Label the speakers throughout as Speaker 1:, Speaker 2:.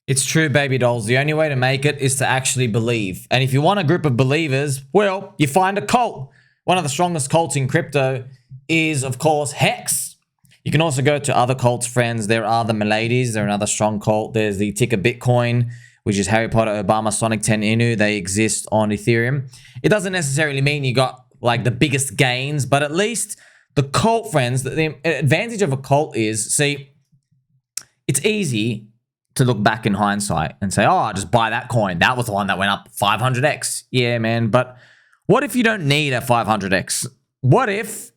Speaker 1: It's true, baby dolls. The only way to make it is to actually believe. And if you want a group of believers, well, you find a cult. One of the strongest cults in crypto is, of course, Hex. You can also go to other cults, friends. There are the Miladies. They're another strong cult. There's the Ticker Bitcoin, which is Harry Potter, Obama, Sonic 10 Inu. They exist on Ethereum. It doesn't necessarily mean you got like the biggest gains, but at least the cult, friends, the advantage of a cult is, see, it's easy to look back in hindsight and say, oh, just buy that coin. That was the one that went up 500x. Yeah, man. But what if you don't need a 500x? What if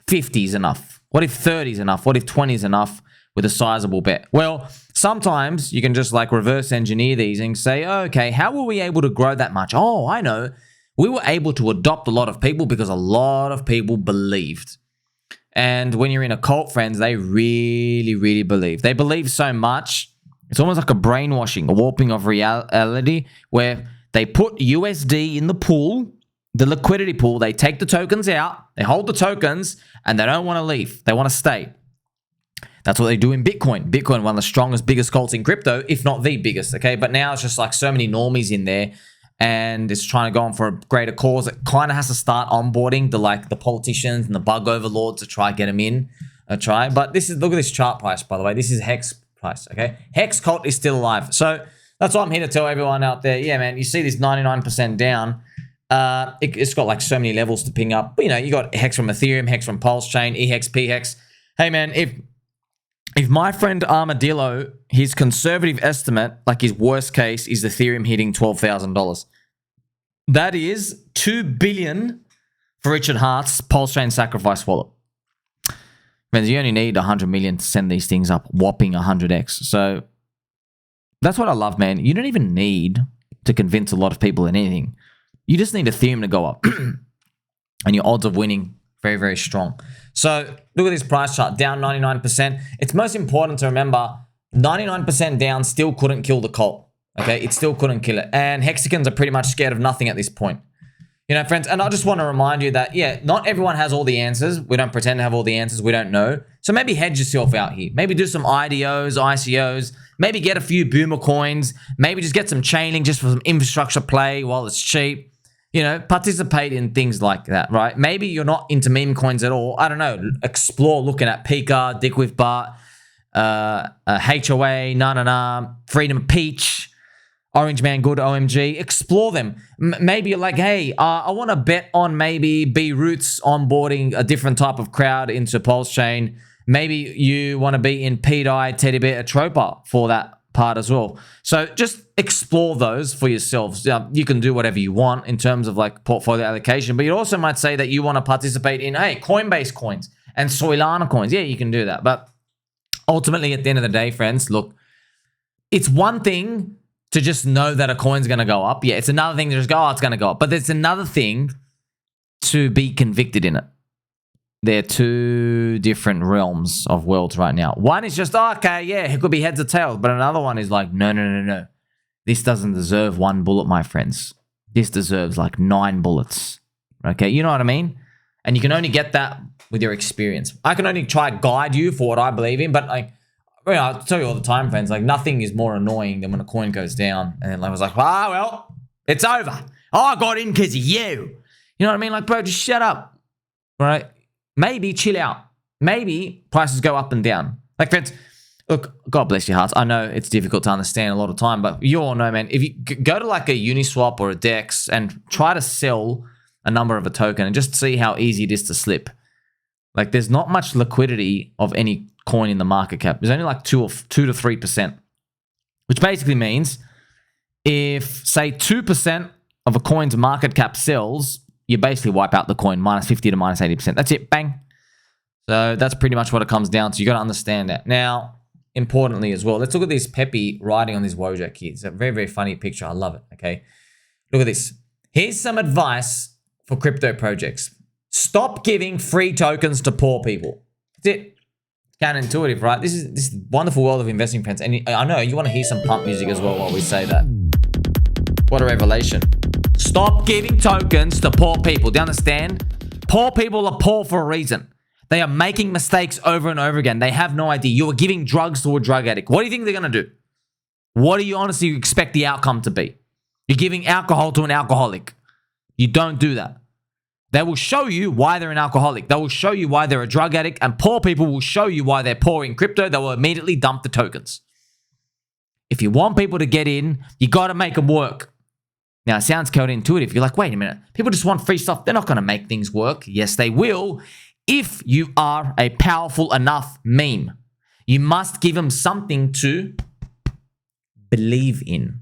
Speaker 1: 50 is enough? What if 30 is enough? What if 20 is enough with a sizable bet? Well, sometimes you can just like reverse engineer these and say, oh, okay, how were we able to grow that much? Oh, I know. We were able to adopt a lot of people because a lot of people believed. And when you're in a cult, friends, they really, really believe. They believe so much. It's almost like a brainwashing, a warping of reality, where they put USD in the pool, the liquidity pool. They take the tokens out, they hold the tokens, and they don't want to leave. They want to stay. That's what they do in Bitcoin. Bitcoin, one of the strongest, biggest cults in crypto, if not the biggest, okay? But now it's just like so many normies in there, and it's trying to go on for a greater cause. It kind of has to start onboarding the politicians and the bug overlords to try get them in. But this is, look at this chart price, by the way. This is Hex price, okay? Hex cult is still alive. So that's what I'm here to tell everyone out there. Yeah, man, you see this 99% down. It's got like so many levels to ping up. But, you know, you got Hex from Ethereum, Hex from Pulse Chain, EHEX, PHEX. Hey, man, if my friend Armadillo, his conservative estimate, like his worst case, is Ethereum hitting $12,000. That is $2 billion for Richard Hart's Pulse Chain Sacrifice wallet. Friends, you only need 100 million to send these things up, whopping 100x. So that's what I love, man. You don't even need to convince a lot of people in anything. You just need Ethereum to go up. And your odds of winning, very, very strong. So look at this price chart, down 99%. It's most important to remember 99% down still couldn't kill the cult. Okay, it still couldn't kill it. And Hexicans are pretty much scared of nothing at this point. You know, friends, and I just want to remind you that, yeah, not everyone has all the answers. We don't pretend to have all the answers. We don't know. So maybe hedge yourself out here. Maybe do some IDOs, ICOs. Maybe get a few boomer coins. Maybe just get some chaining just for some infrastructure play while it's cheap. You know, participate in things like that, right? Maybe you're not into meme coins at all. I don't know. Explore looking at Pika, Dick with Bart, HOA, Freedom Peach, Orange Man Good, OMG. Explore them. Maybe you're like, hey, I want to bet on maybe B-Roots onboarding a different type of crowd into Pulse Chain. Maybe you want to be in P-Dye, Teddy Bear, Tropa for that part as well. So just explore those for yourselves. You can do whatever you want in terms of like portfolio allocation, but you also might say that you want to participate in, hey, Coinbase coins and Solana coins. Yeah, you can do that. But ultimately, at the end of the day, friends, look, it's one thing to just know that a coin's going to go up. Yeah, it's another thing to just go, oh, it's going to go up. But there's another thing to be convicted in it. They're two different realms of worlds right now. One is just, oh, okay, yeah, it could be heads or tails. But another one is like, no. This doesn't deserve one bullet, my friends. This deserves like 9 bullets. Okay, you know what I mean? And you can only get that with your experience. I can only try to guide you for what I believe in, but like, you know, I tell you all the time, friends, like nothing is more annoying than when a coin goes down and then I was like, ah, well, it's over. Oh, I got in because of you. You know what I mean? Like, bro, just shut up. Right? Maybe chill out. Maybe prices go up and down. Like, friends, look, God bless your hearts. I know it's difficult to understand a lot of time, but you all know, man, if you go to like a Uniswap or a DEX and try to sell a number of a token and just see how easy it is to slip. Like, there's not much liquidity of any coin in the market cap. There's only like 2 to 3%, which basically means if, say, 2% of a coin's market cap sells, you basically wipe out the coin, minus 50 to minus 80%. That's it, bang. So that's pretty much what it comes down to. You got to understand that. Now, importantly as well, let's look at this Pepe riding on this Wojak here. It's a very, very funny picture. I love it, okay? Look at this. Here's some advice for crypto projects. Stop giving free tokens to poor people. That's it. It's counterintuitive, right? This is wonderful world of investing, friends. And I know you want to hear some pump music as well while we say that. What a revelation. Stop giving tokens to poor people. Do you understand? Poor people are poor for a reason. They are making mistakes over and over again. They have no idea. You are giving drugs to a drug addict. What do you think they're going to do? What do you honestly expect the outcome to be? You're giving alcohol to an alcoholic. You don't do that. They will show you why they're an alcoholic. They will show you why they're a drug addict, and poor people will show you why they're poor in crypto. They will immediately dump the tokens. If you want people to get in, you got to make them work. Now, it sounds counterintuitive. You're like, wait a minute. People just want free stuff. They're not going to make things work. Yes, they will. If you are a powerful enough meme, you must give them something to believe in.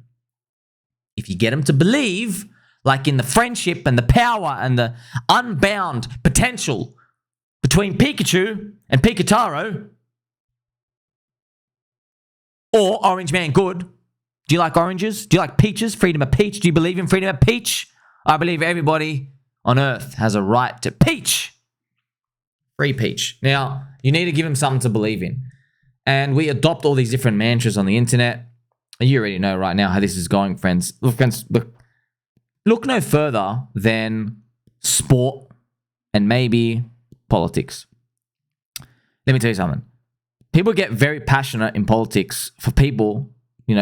Speaker 1: If you get them to believe, like in the friendship and the power and the unbound potential between Pikachu and Pikataro, or Orange Man Good. Do you like oranges? Do you like peaches? Freedom of peach? Do you believe in freedom of peach? I believe everybody on earth has a right to peach. Free peach. Now, you need to give them something to believe in. And we adopt all these different mantras on the internet. You already know right now how this is going, friends. Look no further than sport and maybe politics. Let me tell you something. People get very passionate in politics for people,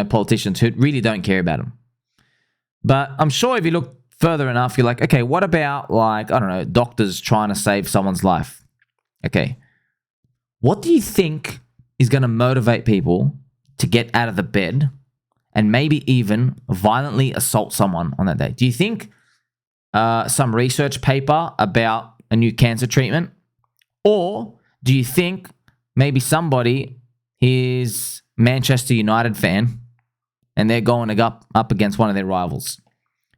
Speaker 1: politicians who really don't care about them. But I'm sure if you look further enough, you're like, okay, what about doctors trying to save someone's life? Okay. What do you think is going to motivate people to get out of the bed and maybe even violently assault someone on that day? Do you think some research paper about a new cancer treatment? Or do you think maybe somebody is Manchester United fan and they're going up against one of their rivals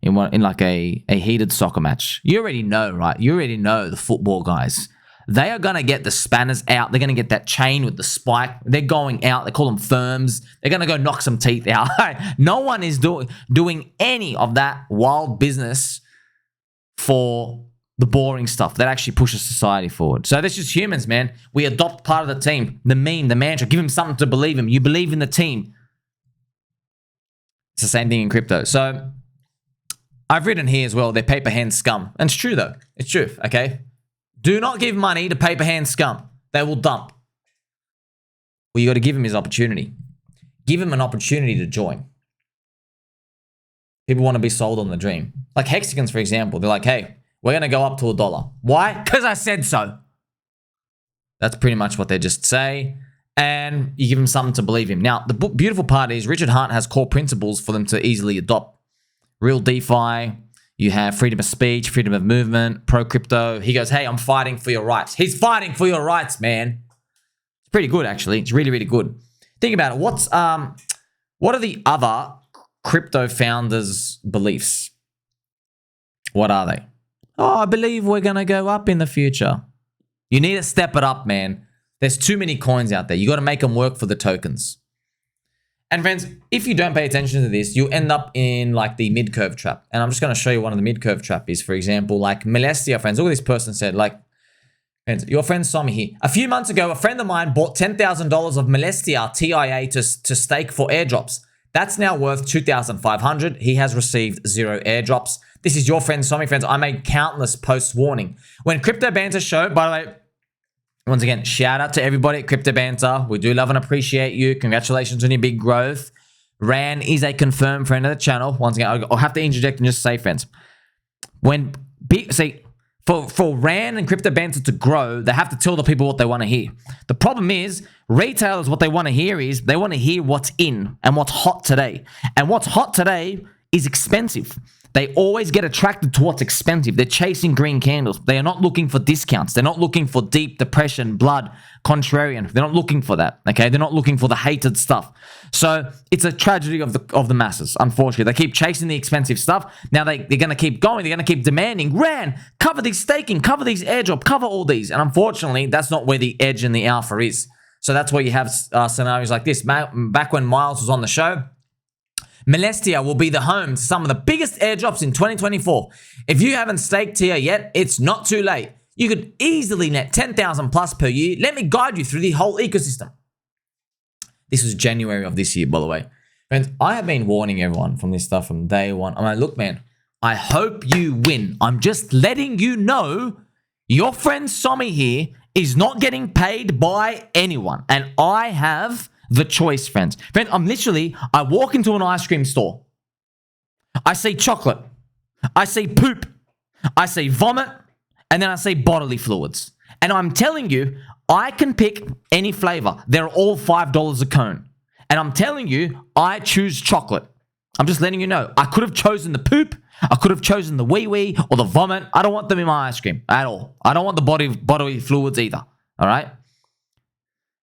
Speaker 1: in like a heated soccer match? You already know, right? You already know the football guys. They are going to get the spanners out. They're going to get that chain with the spike. They're going out. They call them firms. They're going to go knock some teeth out. No one is doing any of that wild business for the boring stuff that actually pushes society forward. So that's just humans, man. We adopt part of the team, the meme, the mantra. Give them something to believe in. You believe in the team. It's the same thing in crypto. So I've written here as well, they're paper hand scum. And it's true though. It's true, okay? Do not give money to paper hand scum. They will dump. Well, you got to give him his opportunity. Give him an opportunity to join. People want to be sold on the dream. Like Hexagons, for example. They're like, hey, we're going to go up to $1. Why? Because I said so. That's pretty much what they just say. And you give them something to believe in. Now, the beautiful part is Richard Hunt has core principles for them to easily adopt. Real DeFi. You have freedom of speech, freedom of movement, pro-crypto. He goes, hey, I'm fighting for your rights. He's fighting for your rights, man. It's pretty good, actually. It's really, really good. Think about it. What are the other crypto founders' beliefs? What are they? Oh, I believe we're going to go up in the future. You need to step it up, man. There's too many coins out there. You got to make them work for the tokens. And friends, if you don't pay attention to this, you end up in like the mid-curve trap. And I'm just going to show you one of the mid-curve trap is, for example, like Molestia, friends. Look what this person said. Like, friends, your friend saw me here. A few months ago, a friend of mine bought $10,000 of Molestia TIA to stake for airdrops. That's now worth $2,500. He has received 0 airdrops. This is your friend Somi, friends. I made countless posts warning. When Crypto Banter show, by the way, once again, shout out to everybody at Crypto Banter. We do love and appreciate you. Congratulations on your big growth. Ran is a confirmed friend of the channel. Once again, I'll have to interject and just say, friends, for Ran and Crypto Banter to grow, they have to tell the people what they want to hear. The problem is, retailers, what they want to hear is they want to hear what's in and what's hot today. And what's hot today is expensive. They always get attracted to what's expensive. They're chasing green candles. They are not looking for discounts. They're not looking for deep depression, blood, contrarian. They're not looking for that, okay? They're not looking for the hated stuff. So it's a tragedy of the masses, unfortunately. They keep chasing the expensive stuff. Now they're going to keep going. They're going to keep demanding, Ran, cover these staking, cover these airdrop, cover all these. And unfortunately, that's not where the edge and the alpha is. So that's where you have scenarios like this. Back when Miles was on the show, Molestia will be the home to some of the biggest airdrops in 2024. If you haven't staked here yet, it's not too late. You could easily net 10,000 plus per year. Let me guide you through the whole ecosystem. This was January of this year, by the way. Friends, I have been warning everyone from this stuff from day one. I'm like, look, man, I hope you win. I'm just letting you know your friend Somi here is not getting paid by anyone. And I have the choice, friends. Friends, I walk into an ice cream store. I see chocolate. I see poop. I see vomit. And then I see bodily fluids. And I'm telling you, I can pick any flavor. They're all $5 a cone. And I'm telling you, I choose chocolate. I'm just letting you know. I could have chosen the poop. I could have chosen the wee-wee or the vomit. I don't want them in my ice cream at all. I don't want the bodily fluids either. All right?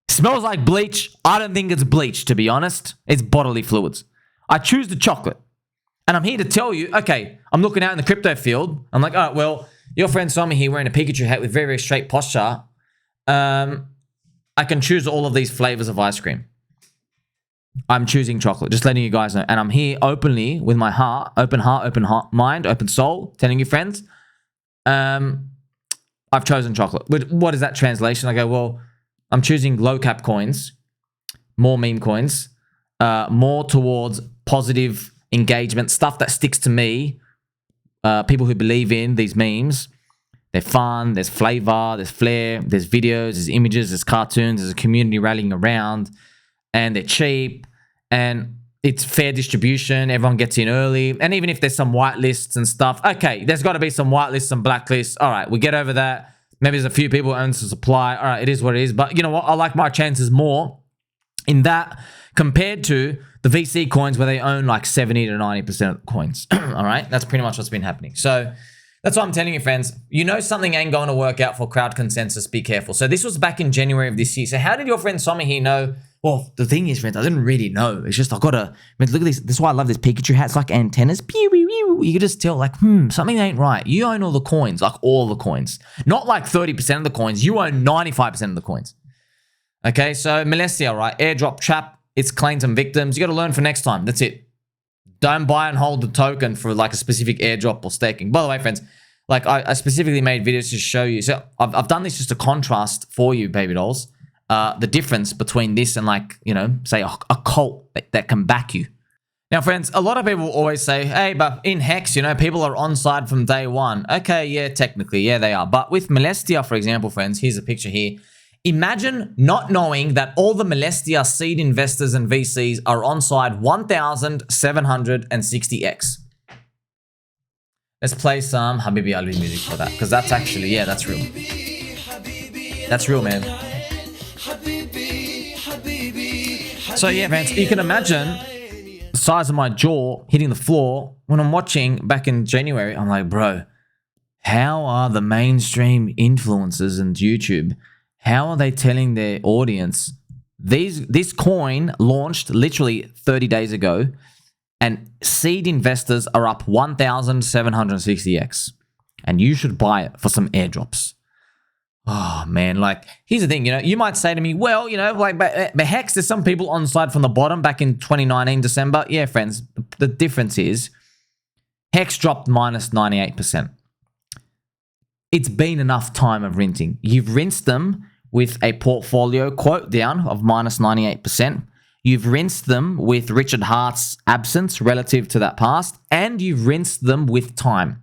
Speaker 1: Smells like bleach. I don't think it's bleach, to be honest. It's bodily fluids. I choose the chocolate. And I'm here to tell you, okay, I'm looking out in the crypto field. I'm like, all right, well, your friend saw me here wearing a Pikachu hat with very, very straight posture. I can choose all of these flavors of ice cream. I'm choosing chocolate, just letting you guys know. And I'm here openly with my open mind, open soul, telling you, friends, I've chosen chocolate. What is that translation? I go, well, I'm choosing low cap coins, more meme coins, more towards positive engagement, stuff that sticks to me, people who believe in these memes. They're fun, there's flavor, there's flair, there's videos, there's images, there's cartoons, there's a community rallying around, and they're cheap, and it's fair distribution, everyone gets in early, and even if there's some whitelists and stuff, okay, there's got to be some whitelists, some blacklists, all right, we get over that. Maybe there's a few people who own some supply, all right, it is what it is, but you know what, I like my chances more in that compared to the VC coins where they own like 70 to 90% of the coins, all right? That's pretty much what's been happening. So that's what I'm telling you, friends. You know something ain't going to work out for crowd consensus. Be careful. So this was back in January of this year. So how did your friend Somi here know? Well, the thing is, friends, I didn't really know. It's just I got to, I mean, look at this. This is why I love this Pikachu hat. It's like antennas. Pew, pew, pew. You can just tell like, something ain't right. You own all the coins, like all the coins. Not like 30% of the coins. You own 95% of the coins. Okay, so Molestia, right? Airdrop trap. It's claimed some victims. You got to learn for next time. That's it. Don't buy and hold the token for like a specific airdrop or staking. By the way, friends, like I specifically made videos to show you. So I've done this just to contrast for you, baby dolls, the difference between this and like, you know, say a cult that can back you. Now, friends, a lot of people always say, hey, but in Hex, you know, people are on side from day one. Okay, yeah, technically, yeah, they are. But with Molestia, for example, friends, here's a picture here. Imagine not knowing that all the Molestia seed investors and VCs are on side 1,760x. Let's play some Habibi Alvi music for that, because that's actually, yeah, that's real. That's real, man. So yeah, friends, you can imagine the size of my jaw hitting the floor when I'm watching back in January. I'm like, bro, how are the mainstream influencers and YouTube, how are they telling their audience this coin launched literally 30 days ago and seed investors are up 1,760x and you should buy it for some airdrops? Oh, man, like, here's the thing, you know, you might say to me, well, you know, like, but Hex, there's some people on side from the bottom back in 2019, December. Yeah, friends, the difference is Hex dropped minus 98%. It's been enough time of rinsing. You've rinsed them with a portfolio quote down of minus 98%. You've rinsed them with Richard Hart's absence relative to that past, and you've rinsed them with time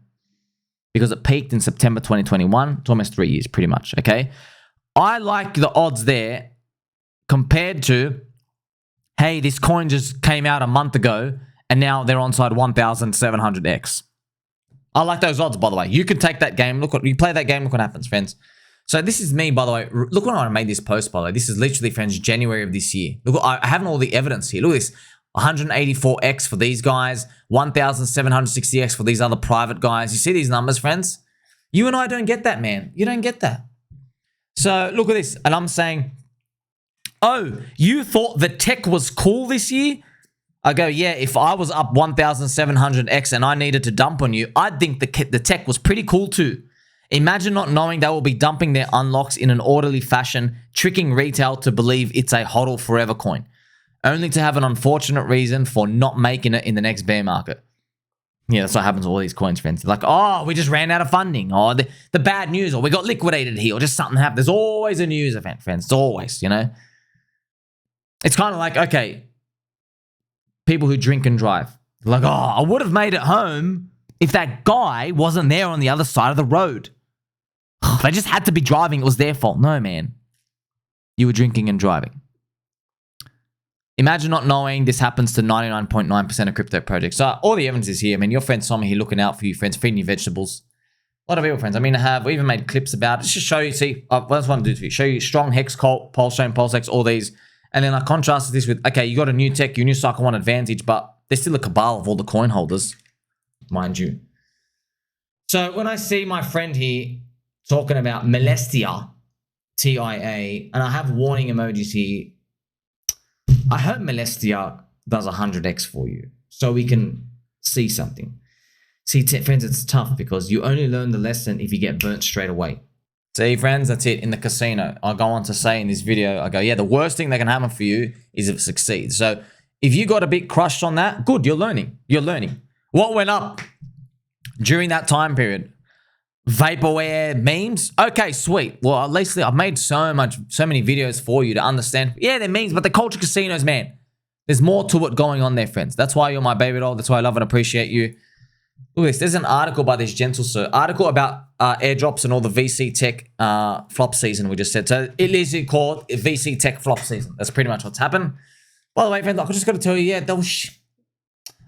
Speaker 1: because it peaked in September 2021. It's almost 3 years, pretty much, okay? I like the odds there compared to, hey, this coin just came out a month ago, and now they're on side 1,700x. I like those odds, by the way. You can take that game. Look what you play that game. Look what happens, friends. So this is me, by the way. Look when I made this post, by the way. This is literally, friends, January of this year. Look, I have all the evidence here. Look at this. 184x for these guys. 1,760x for these other private guys. You see these numbers, friends? You and I don't get that, man. You don't get that. So look at this. And I'm saying, oh, you thought the tech was cool this year? I go, yeah, if I was up 1,700x and I needed to dump on you, I'd think the tech was pretty cool too. Imagine not knowing they will be dumping their unlocks in an orderly fashion, tricking retail to believe it's a hodl forever coin, only to have an unfortunate reason for not making it in the next bear market. Yeah, that's what happens to all these coins, friends. They're like, oh, we just ran out of funding, or the bad news, or we got liquidated here, or just something happened. There's always a news event, friends. It's always, you know. It's kind of like, okay, people who drink and drive. Like, oh, I would have made it home if that guy wasn't there on the other side of the road. They just had to be driving. It was their fault. No, man. You were drinking and driving. Imagine not knowing this happens to 99.9% of crypto projects. So all the evidence is here. I mean, your friend Tommy here looking out for you, friends, feeding you vegetables. A lot of people, friends. I mean, we even made clips about it. Just to show you, see, what I want to do to you. Show you strong hex, cult, pulse chain, pulse hex, all these. And then I contrasted this with, okay, you got a new tech, your new cycle 1 advantage, but there's still a cabal of all the coin holders, mind you. So when I see my friend here talking about Molestia, TIA, and I have warning emojis here, I hope Molestia does 100x for you so we can see something. See, friends, it's tough because you only learn the lesson if you get burnt straight away. See, friends, that's it. In the casino, I go on to say in this video, I go, yeah, the worst thing that can happen for you is if it succeeds. So if you got a bit crushed on that, good, you're learning. You're learning. What went up during that time period? Vaporware memes? Okay, sweet. Well, at least I've made so many videos for you to understand. Yeah, they're memes, but they're culture casinos, man. There's more to it going on there, friends. That's why you're my baby doll. That's why I love and appreciate you. Look at this. There's an article by this gentle sir. Article about airdrops and all the VC tech flop season we just said. So it is called VC tech flop season. That's pretty much what's happened. By the way, friends, I just got to tell you, yeah, friends,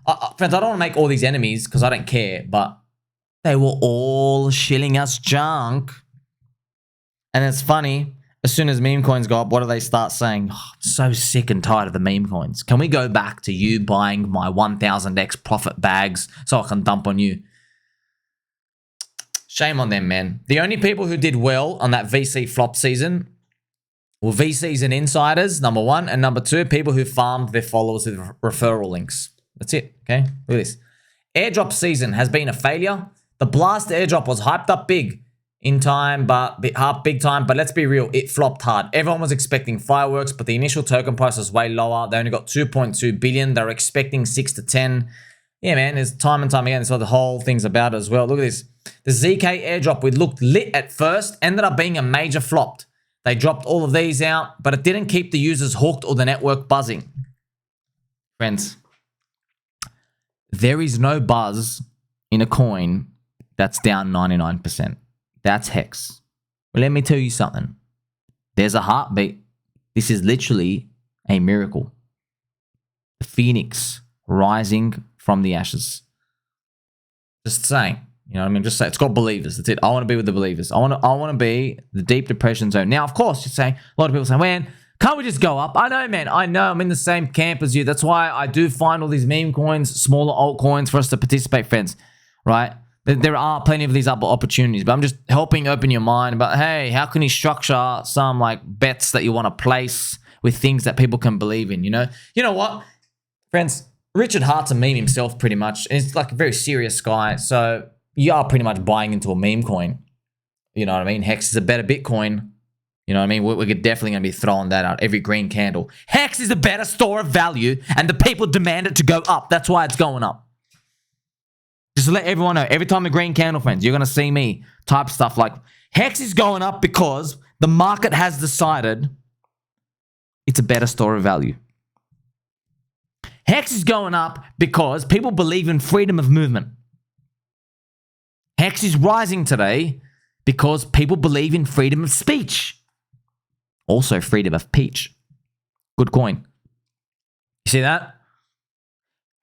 Speaker 1: I don't want to make all these enemies because I don't care, but they were all shilling us junk. And it's funny, as soon as meme coins go up, what do they start saying? Oh, I'm so sick and tired of the meme coins. Can we go back to you buying my 1000x profit bags so I can dump on you? Shame on them, man. The only people who did well on that VC flop season were VCs and insiders, number one. And number two, people who farmed their followers with referral links. That's it, okay? Look at this. Airdrop season has been a failure. The Blast airdrop was hyped up big in time, but big time. But let's be real, it flopped hard. Everyone was expecting fireworks, but the initial token price was way lower. They only got 2.2 billion. They're expecting 6 to 10. Yeah, man, there's time and time again. That's what the whole thing's about as well. Look at this. The ZK airdrop, we looked lit at first, ended up being a major flop. They dropped all of these out, but it didn't keep the users hooked or the network buzzing. Friends, there is no buzz in a coin that's down 99%. That's Hex. But let me tell you something. There's a heartbeat. This is literally a miracle. The phoenix rising from the ashes. Just saying. You know what I mean? Just say it's got believers. That's it. I want to be with the believers. I want to be the deep depression zone. Now, of course, you're saying, a lot of people say, man, can't we just go up? I know, man. I know. I'm in the same camp as you. That's why I do find all these meme coins, smaller altcoins for us to participate, friends. Right? There are plenty of these opportunities, but I'm just helping open your mind about, hey, how can you structure some like bets that you want to place with things that people can believe in, you know? You know what? Friends, Richard Hart's a meme himself pretty much. It's like a very serious guy. So you are pretty much buying into a meme coin. You know what I mean? Hex is a better Bitcoin. You know what I mean? We're definitely going to be throwing that out. Every green candle. Hex is a better store of value and the people demand it to go up. That's why it's going up. Just to let everyone know, every time a green candle, friends, you're going to see me type stuff like, Hex is going up because the market has decided it's a better store of value. Hex is going up because people believe in freedom of movement. Hex is rising today because people believe in freedom of speech. Also freedom of peach. Good coin. You see that?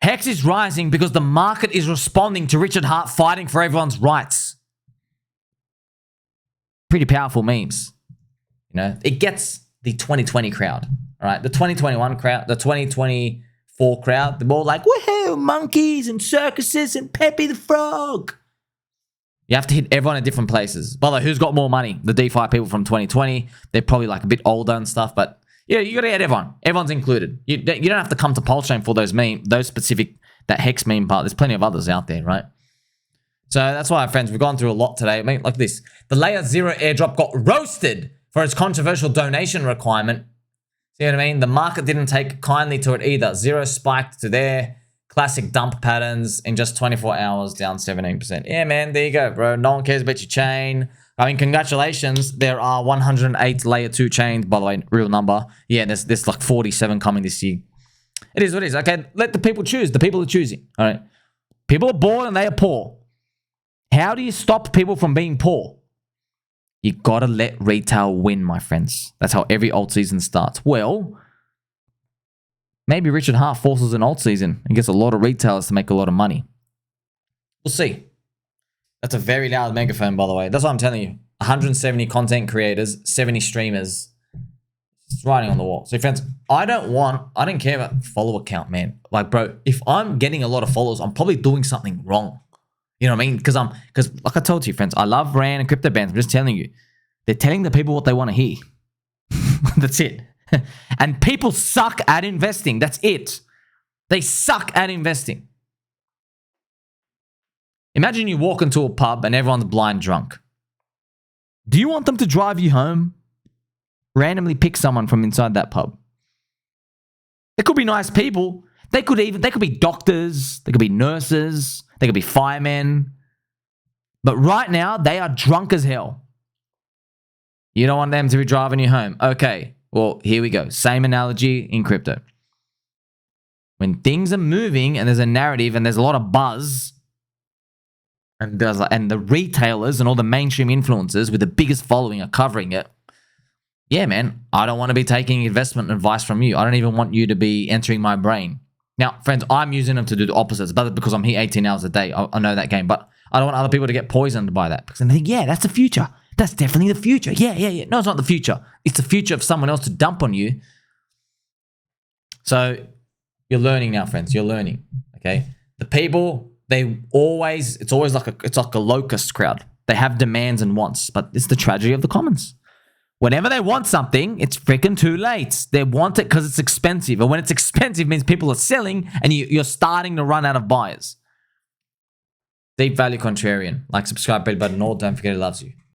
Speaker 1: Hex is rising because the market is responding to Richard Hart fighting for everyone's rights. Pretty powerful memes. You know, it gets the 2020 crowd. All right, the 2021 crowd, the 2024 crowd, they're more like, woohoo, monkeys and circuses and Pepe the Frog. You have to hit everyone at different places. By the way, who's got more money? The DeFi people from 2020. They're probably like a bit older and stuff, but yeah, you got to get everyone. Everyone's included. You don't have to come to Pulse Chain for those specific, that Hex meme part. There's plenty of others out there, right? So that's why, friends, we've gone through a lot today. I mean, like this. The Layer 0 airdrop got roasted for its controversial donation requirement. See what I mean? The market didn't take kindly to it either. Zero spiked to their classic dump patterns in just 24 hours, down 17%. Yeah, man, there you go, bro. No one cares about your chain. I mean, congratulations. There are 108 layer 2 chains, by the way, real number. Yeah, there's like 47 coming this year. It is what it is. Okay, let the people choose. The people are choosing. All right. People are born and they are poor. How do you stop people from being poor? You gotta let retail win, my friends. That's how every alt season starts. Well, Maybe Richard Hart forces an alt season and gets a lot of retailers to make a lot of money. We'll see. That's a very loud megaphone, by the way. That's what I'm telling you. 170 content creators, 70 streamers. It's writing on the wall. So friends, I don't care about follower count, man. Like, bro, if I'm getting a lot of followers, I'm probably doing something wrong. You know what I mean? Because like I told you, friends, I love RAN and crypto bands. I'm just telling you. They're telling the people what they want to hear. That's it. And people suck at investing. That's it. They suck at investing. Imagine you walk into a pub and everyone's blind drunk. Do you want them to drive you home? Randomly pick someone from inside that pub. They could be nice people. They could be doctors. They could be nurses. They could be firemen. But right now, they are drunk as hell. You don't want them to be driving you home. Okay, well, here we go. Same analogy in crypto. When things are moving and there's a narrative and there's a lot of buzz, and the retailers and all the mainstream influencers with the biggest following are covering it, yeah, man, I don't want to be taking investment advice from you. I don't even want you to be entering my brain. Now, friends, I'm using them to do the opposites, but because I'm here 18 hours a day, I know that game, but I don't want other people to get poisoned by that. Because they think, yeah, that's the future. That's definitely the future. Yeah. No, it's not the future. It's the future of someone else to dump on you. So you're learning now, friends. You're learning, okay? The people, it's always like a locust crowd. They have demands and wants, but it's the tragedy of the commons. Whenever they want something, it's freaking too late. They want it because it's expensive. And when it's expensive, it means people are selling and you're starting to run out of buyers. Deep Value Contrarian. Like, subscribe, bell button, all. Don't forget it loves you.